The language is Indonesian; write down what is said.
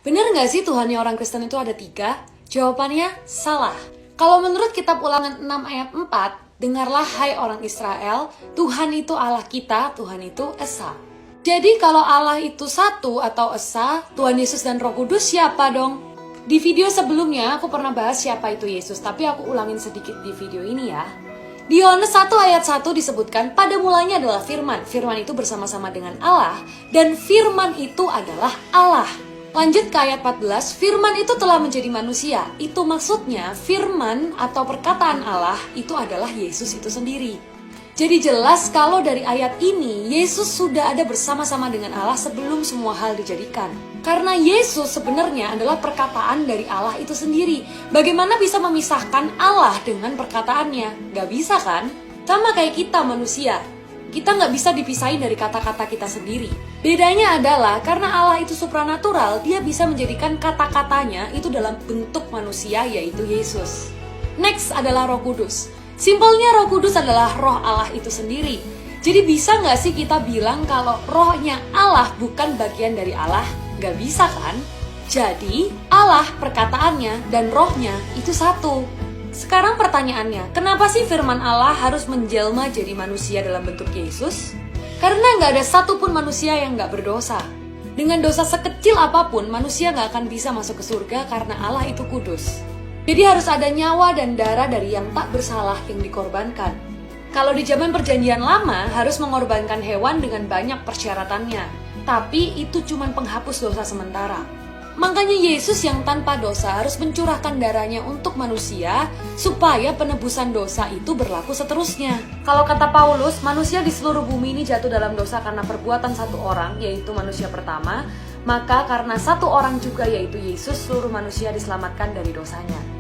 Bener nggak sih Tuhannya orang Kristen itu ada 3? Jawabannya salah. Kalau menurut kitab Ulangan 6 ayat 4, dengarlah hai orang Israel, Tuhan itu Allah kita, Tuhan itu Esa. Jadi kalau Allah itu satu atau Esa, Tuhan Yesus dan Roh Kudus siapa dong? Di video sebelumnya aku pernah bahas siapa itu Yesus, tapi aku ulangin sedikit di video ini ya. Di Yohanes 1 ayat 1 disebutkan, pada mulanya adalah Firman. Firman itu bersama-sama dengan Allah, dan Firman itu adalah Allah. Lanjut ke ayat 14, Firman itu telah menjadi manusia. Itu maksudnya Firman atau perkataan Allah itu adalah Yesus itu sendiri. Jadi jelas kalau dari ayat ini, Yesus sudah ada bersama-sama dengan Allah sebelum semua hal dijadikan. Karena Yesus sebenarnya adalah perkataan dari Allah itu sendiri. Bagaimana bisa memisahkan Allah dengan perkataannya? Gak bisa kan? Sama kayak kita manusia. Kita nggak bisa dipisahin dari kata-kata kita sendiri. Bedanya adalah karena Allah itu supranatural, dia bisa menjadikan kata-katanya itu dalam bentuk manusia, yaitu Yesus. Next adalah Roh Kudus. Simpelnya Roh Kudus adalah roh Allah itu sendiri. Jadi bisa nggak sih kita bilang kalau rohnya Allah bukan bagian dari Allah? Nggak bisa kan? Jadi Allah perkataannya dan rohnya itu satu. Sekarang pertanyaannya, kenapa sih firman Allah harus menjelma jadi manusia dalam bentuk Yesus? Karena nggak ada satupun manusia yang nggak berdosa. Dengan dosa sekecil apapun, manusia nggak akan bisa masuk ke surga karena Allah itu kudus. Jadi harus ada nyawa dan darah dari yang tak bersalah yang dikorbankan. Kalau di zaman perjanjian lama, harus mengorbankan hewan dengan banyak persyaratannya. Tapi itu cuma penghapus dosa sementara. Makanya Yesus yang tanpa dosa harus mencurahkan darahnya untuk manusia supaya penebusan dosa itu berlaku seterusnya. Kalau kata Paulus, manusia di seluruh bumi ini jatuh dalam dosa karena perbuatan satu orang, yaitu manusia pertama. Maka karena satu orang juga yaitu Yesus, seluruh manusia diselamatkan dari dosanya.